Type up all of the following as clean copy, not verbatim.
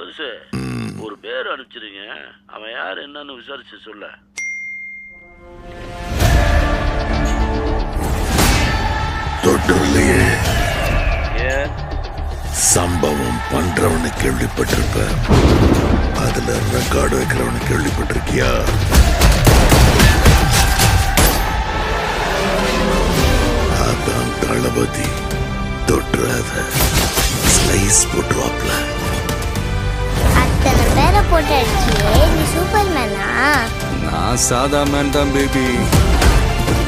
பெருசு ஒரு பேர் அனுப்பிச்சிருங்க, அவன் யார் என்னன்னு விசாரிச்சு சொல்ல. தொட்டர்லயே ஏன் சம்பவம் பண்றவனு கேள்விப்பட்டிருப்ப, அதுல ரெக்கார்டு வைக்கிறவனு கேள்விப்பட்டிருக்கியா? அதான் தளபதி. தொட்டுறாத, ஸ்லைஸ் போட்டுருவாப்ல. அத்தனை பேரை போட்டு அடிச்சியே, நீ சூப்பர்மேனா? நான் சாதா மேன் தான் பேபி.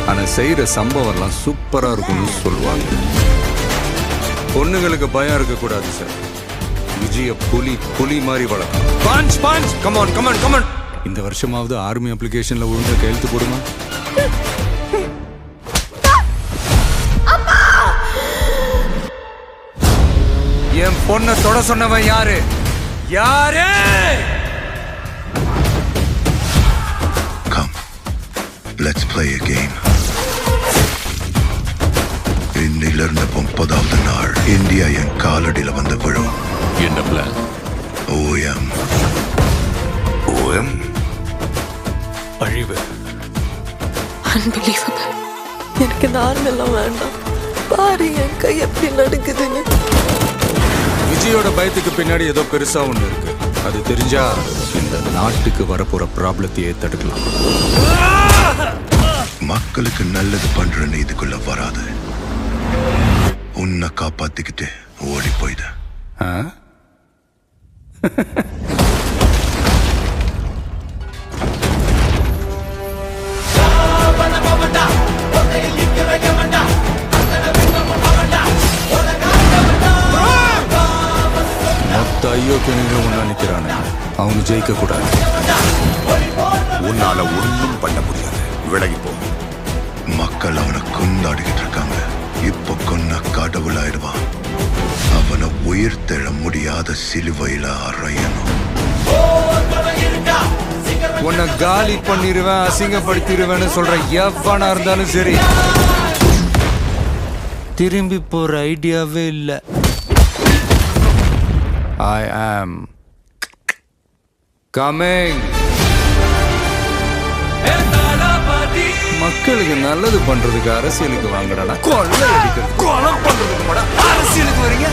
ஆனா செய்யற சம்பவம்லாம் சூப்பரா இருக்கும்னு சொல்லுவாங்க. பொண்ணுங்களுக்கு பயம் இருக்க கூடாது சார். விஜய புலி மாதிரி வளர்க்கும். Punch punch, come on come on come on. இந்த வருஷமாவது ஆர்மி அப்ளிகேஷன்ல ஒழுங்கா கையெழுத்து போடுமா? என் பொண்ணை தொட சொன்னவன் யாரு? யாரு? Come, let's play a game. இன்னிலிருந்து 30வது நாள் இந்தியா என் காலடியில வந்து விழும். என்ன பிளான்? ஓஎம். ஓஎம் அழிவு. அன்பிலீவபிள். எனக்கு இந்த ஆர்மெல்லாம் வேண்டாம். பாரு என் கை எப்படி நடுக்குதுன்னு. விஜயோட பயத்துக்கு பின்னாடி ஏதோ பெருசா ஒண்ணு இருக்கு. அது தெரிஞ்சா இந்த நாட்டுக்கு வரப்போற ப்ராப்ளத்தையே தடுக்கலாம். மக்களுக்கு நல்லது பண்ற இதுக்குள்ள வராது. உன்னை காப்பாத்திக்கிட்டு ஓடி போயிட. மொத்த ஐயோக்கியனுங்களும் ஒண்ணா நிக்கிறானே, அவங்க ஜெயிக்க கூடாது. உன்னால ஒன்றும் பண்ண முடியாது. விலகி போ. மக்கள் அவனை கொண்டாடிக்கிட்டு இருக்காங்க. இப்ப கொன்ன கடவுளாயிடுவான். அவனை உயிர் தெழ முடியாத சிலுவையில அறையணும். உன்னை காலி பண்ணிருவேன், அசிங்கப்படுத்திடுவேன்னு சொல்ற எவனா இருந்தாலும் சரி, திரும்பி போற ஐடியாவே இல்லை. I am coming. மக்களுக்கு நல்லது பண்றதுக்கு அரசியலுக்கு வாங்கடா, கொள்ளை அடிக்கிறது கொலை பண்றதுக்கு அரசியலுக்கு வரீங்க.